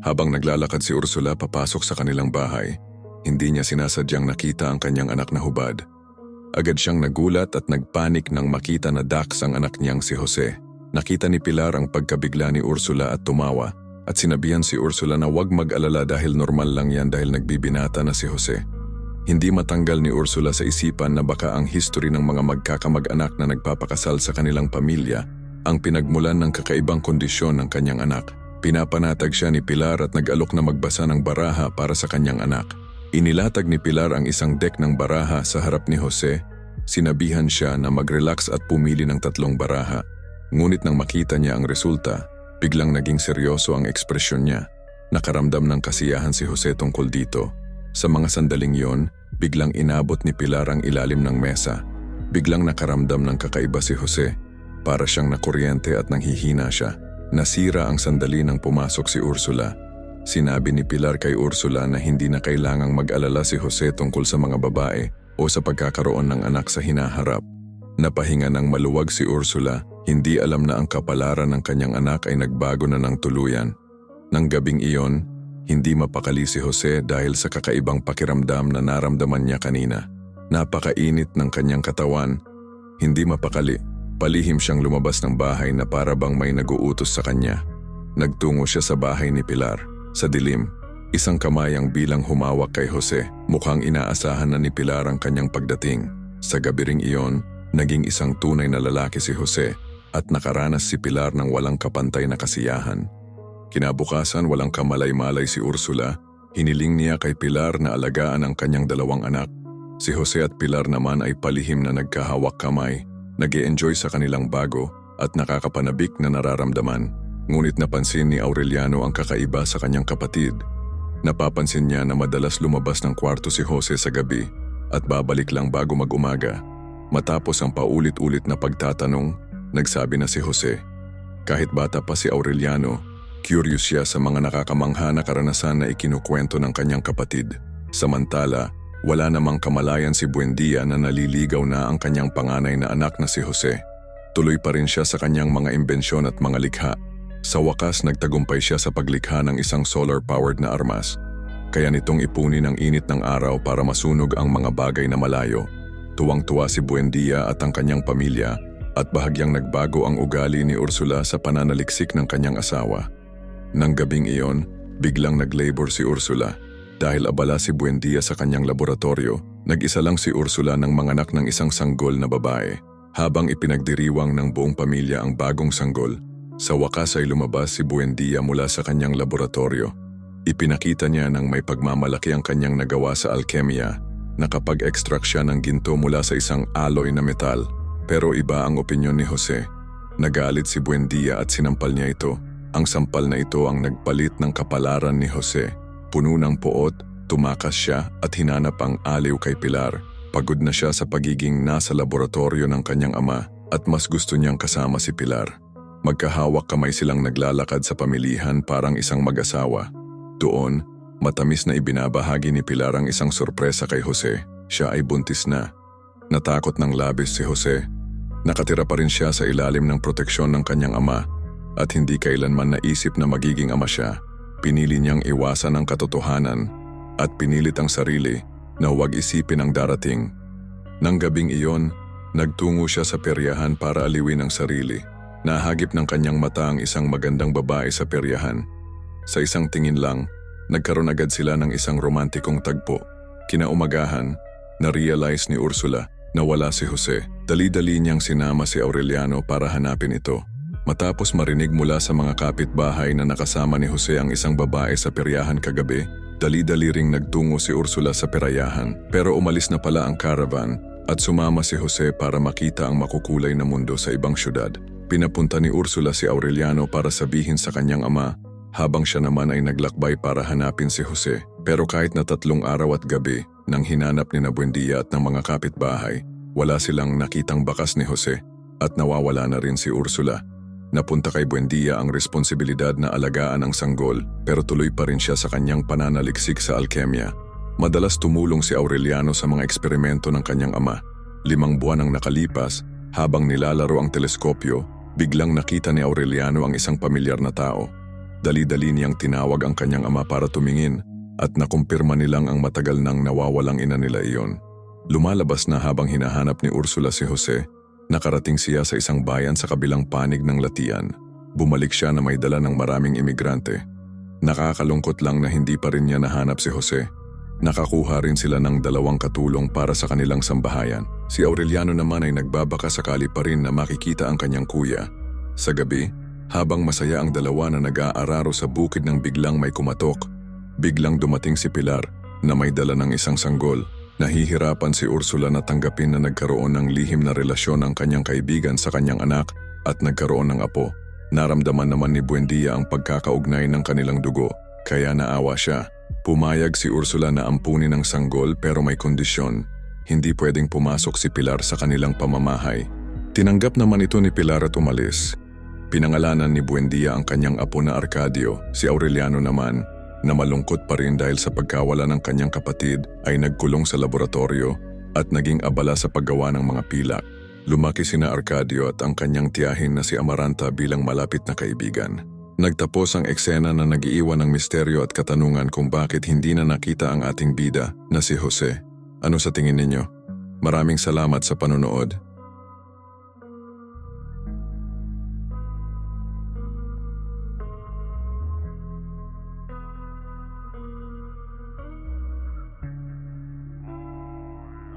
Habang naglalakad si Ursula papasok sa kanilang bahay, hindi niya sinasadyang nakita ang kanyang anak na hubad. Agad siyang nagulat at nagpanik nang makita na Dax ang anak niyang si Jose. Nakita ni Pilar ang pagkabigla ni Ursula at tumawa at sinabihan si Ursula na huwag mag-alala dahil normal lang yan dahil nagbibinata na si Jose. Hindi matanggal ni Ursula sa isipan na baka ang history ng mga magkakamag-anak na nagpapakasal sa kanilang pamilya ang pinagmulan ng kakaibang kondisyon ng kanyang anak. Pinapanatag siya ni Pilar at nag-alok na magbasa ng baraha para sa kanyang anak. Inilatag ni Pilar ang isang deck ng baraha sa harap ni Jose. Sinabihan siya na mag-relax at pumili ng 3 baraha. Ngunit nang makita niya ang resulta, biglang naging seryoso ang ekspresyon niya. Nakaramdam ng kasiyahan si Jose tungkol dito. Sa mga sandaling yon, biglang inabot ni Pilar ang ilalim ng mesa. Biglang nakaramdam ng kakaiba si Jose. Para siyang nakuryente at nanghihina siya. Nasira ang sandali nang pumasok si Ursula. Sinabi ni Pilar kay Ursula na hindi na kailangang mag-alala si Jose tungkol sa mga babae o sa pagkakaroon ng anak sa hinaharap. Napahinga ng maluwag si Ursula, hindi alam na ang kapalaran ng kanyang anak ay nagbago na ng tuluyan. Nang gabing iyon, hindi mapakali si Jose dahil sa kakaibang pakiramdam na naramdaman niya kanina. Napakainit ng kanyang katawan, hindi mapakali. Palihim siyang lumabas ng bahay na para bang may nag-uutos sa kanya. Nagtungo siya sa bahay ni Pilar. Sa dilim, isang kamay ang bilang humawak kay Jose. Mukhang inaasahan na ni Pilar ang kanyang pagdating. Sa gabi ring iyon, naging isang tunay na lalaki si Jose at nakaranas si Pilar ng walang kapantay na kasiyahan. Kinabukasan walang kamalay-malay si Ursula. Hiniling niya kay Pilar na alagaan ang kanyang 2 anak. Si Jose at Pilar naman ay palihim na nagkahawak kamay. Nag-e-enjoy sa kanilang bago at nakakapanabik na nararamdaman. Ngunit napansin ni Aureliano ang kakaiba sa kanyang kapatid. Napapansin niya na madalas lumabas ng kwarto si Jose sa gabi at babalik lang bago mag-umaga. Matapos ang paulit-ulit na pagtatanong, nagsabi na si Jose. Kahit bata pa si Aureliano, curious siya sa mga nakakamangha na karanasan na ikinukwento ng kanyang kapatid. Samantala, wala namang kamalayan si Buendia na naliligaw na ang kanyang panganay na anak na si Jose. Tuloy pa rin siya sa kanyang mga imbensyon at mga likha. Sa wakas, nagtagumpay siya sa paglikha ng isang solar-powered na armas. Kaya nitong ipunin ang init ng araw para masunog ang mga bagay na malayo. Tuwang-tuwa si Buendia at ang kanyang pamilya at bahagyang nagbago ang ugali ni Ursula sa pananaliksik ng kanyang asawa. Nang gabing iyon, biglang nag-labor si Ursula. Dahil abala si Buendia sa kanyang laboratorio, nag-isa lang si Ursula ng manganak ng isang sanggol na babae. Habang ipinagdiriwang ng buong pamilya ang bagong sanggol, sa wakas ay lumabas si Buendia mula sa kanyang laboratorio. Ipinakita niya ng may pagmamalaki ang kanyang nagawa sa alkemia. Nakapag-extract siya ng ginto mula sa isang alloy na metal. Pero iba ang opinyon ni Jose. Nagalit si Buendia at sinampal niya ito. Ang sampal na ito ang nagpalit ng kapalaran ni Jose. Puno ng poot, tumakas siya at hinanap ang aliw kay Pilar. Pagod na siya sa pagiging nasa laboratorio ng kanyang ama at mas gusto niyang kasama si Pilar. Magkahawak kamay silang naglalakad sa pamilihan parang isang mag-asawa. Doon, matamis na ibinabahagi ni Pilar ang isang sorpresa kay Jose. Siya ay buntis na. Natakot ng labis si Jose. Nakatira pa rin siya sa ilalim ng proteksyon ng kanyang ama at hindi kailanman naisip na magiging ama siya. Pinili niyang iwasan ang katotohanan at pinilit ang sarili na huwag isipin ang darating. Nang gabing iyon, nagtungo siya sa peryahan para aliwin ang sarili. Nahagip ng kanyang mata ang isang magandang babae sa peryahan. Sa isang tingin lang, nagkaroon agad sila ng isang romantikong tagpo. Kinaumagahan, na-realize ni Ursula na wala si Jose. Dali-dali niyang sinama si Aureliano para hanapin ito. Matapos marinig mula sa mga kapitbahay na nakasama ni Jose ang isang babae sa peryahan kagabi, dali-dali ring nagtungo si Ursula sa perayahan. Pero umalis na pala ang caravan at sumama si Jose para makita ang makukulay na mundo sa ibang syudad. Pinapunta ni Ursula si Aureliano para sabihin sa kanyang ama, habang siya naman ay naglakbay para hanapin si Jose. Pero kahit na 3 araw at gabi, nang hinanap ni Buendia at ng mga kapitbahay, wala silang nakitang bakas ni Jose at nawawala na rin si Ursula. Napunta kay Buendia ang responsibilidad na alagaan ang sanggol pero tuloy pa rin siya sa kanyang pananaliksik sa alkemia. Madalas tumulong si Aureliano sa mga eksperimento ng kanyang ama. 5 buwan ang nakalipas, habang nilalaro ang teleskopyo, biglang nakita ni Aureliano ang isang pamilyar na tao. Dali-dali niyang tinawag ang kanyang ama para tumingin at nakumpirma nilang ang matagal nang nawawalang ina nila iyon. Lumalabas na habang hinahanap ni Ursula si Jose, nakarating siya sa isang bayan sa kabilang panig ng Latian. Bumalik siya na may dala ng maraming imigrante. Nakakalungkot lang na hindi pa rin niya nahanap si Jose. Nakakuha rin sila ng 2 katulong para sa kanilang sambahayan. Si Aureliano naman ay nagbabaka sakali pa rin na makikita ang kanyang kuya. Sa gabi, habang masaya ang dalawa na nag-aararo sa bukid nang biglang may kumatok, biglang dumating si Pilar na may dala ng isang sanggol. Nahihirapan si Ursula na tanggapin na nagkaroon ng lihim na relasyon ang kanyang kaibigan sa kanyang anak at nagkaroon ng apo. Naramdaman naman ni Buendia ang pagkakaugnay ng kanilang dugo, kaya naawa siya. Pumayag si Ursula na ampunin ang sanggol pero may kondisyon. Hindi pwedeng pumasok si Pilar sa kanilang pamamahay. Tinanggap naman ito ni Pilar at umalis. Pinangalanan ni Buendia ang kanyang apo na Arcadio. Si Aureliano naman, na malungkot pa rin dahil sa pagkawala ng kanyang kapatid, ay nagkulong sa laboratorio at naging abala sa paggawa ng mga pilak. Lumaki sina Arcadio at ang kanyang tiyahin na si Amaranta bilang malapit na kaibigan. Nagtapos ang eksena na nag-iiwan ng misteryo at katanungan kung bakit hindi na nakita ang ating bida na si Jose. Ano sa tingin ninyo? Maraming salamat sa panonood.